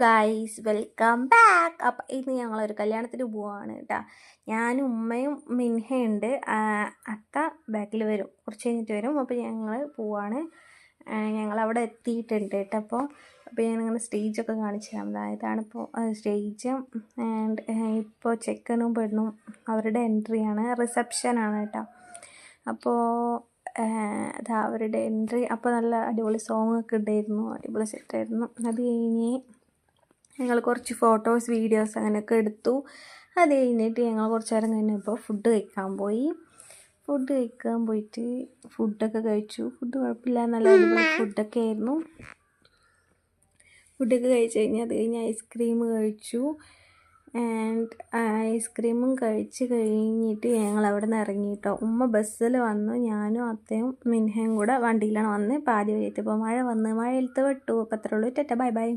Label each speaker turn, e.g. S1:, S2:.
S1: Guys, welcome back. അപ്പം ഇന്ന് ഞങ്ങളൊരു കല്യാണത്തിന് പോവാണ് കേട്ടോ. ഞാനും ഉമ്മയും മിൻഹയുണ്ട്. അത്ത ബാക്കിൽ വരും, കുറച്ച് കഴിഞ്ഞിട്ട് വരും. അപ്പോൾ ഞങ്ങൾ പോവാണ്. ഞങ്ങളവിടെ എത്തിയിട്ടുണ്ട് കേട്ടോ. അപ്പോൾ ഞാനിങ്ങനെ സ്റ്റേജൊക്കെ കാണിച്ചു തരാം. ഇതാണിപ്പോൾ സ്റ്റേജും. ആൻഡ് ഇപ്പോൾ ചെക്കനും പെണ്ണും അവരുടെ എൻട്രിയാണ്, റിസപ്ഷനാണ് കേട്ടോ. അപ്പോൾ അതാ അവരുടെ എൻട്രി. അപ്പോൾ നല്ല അടിപൊളി സോങ്ങൊക്കെ ഉണ്ടായിരുന്നു, അടിപൊളി സെറ്റായിരുന്നു. അത് കഴിഞ്ഞ് ഞങ്ങൾ കുറച്ച് ഫോട്ടോസ് വീഡിയോസ് അങ്ങനെയൊക്കെ എടുത്തു. അത് കഴിഞ്ഞിട്ട് ഞങ്ങൾ കുറച്ച് നേരം കഴിഞ്ഞപ്പോൾ ഫുഡ് കഴിക്കാൻ പോയിട്ട് ഫുഡൊക്കെ കഴിച്ചു. ഫുഡ് കുഴപ്പമില്ല, നല്ല അടിപൊളി ഫുഡൊക്കെ ആയിരുന്നു. ഫുഡൊക്കെ കഴിച്ച് കഴിഞ്ഞ് അത് കഴിഞ്ഞ് ഐസ്ക്രീം കഴിച്ചു. ആൻഡ് ഐസ്ക്രീമും കഴിച്ച് കഴിഞ്ഞിട്ട് ഞങ്ങൾ അവിടെ നിന്ന് ഇറങ്ങി കേട്ടോ. ഉമ്മ ബസ്സിൽ വന്നു, ഞാനും അത്തയും മിൻഹയും കൂടെ വണ്ടിയിലാണ് വന്ന്. പാതി വഴിയെത്തിയപ്പോൾ മഴ വന്ന് മഴയിലത്ത് വിട്ടു. അപ്പോൾ അത്രേ ഉള്ളൂ. Bye bye.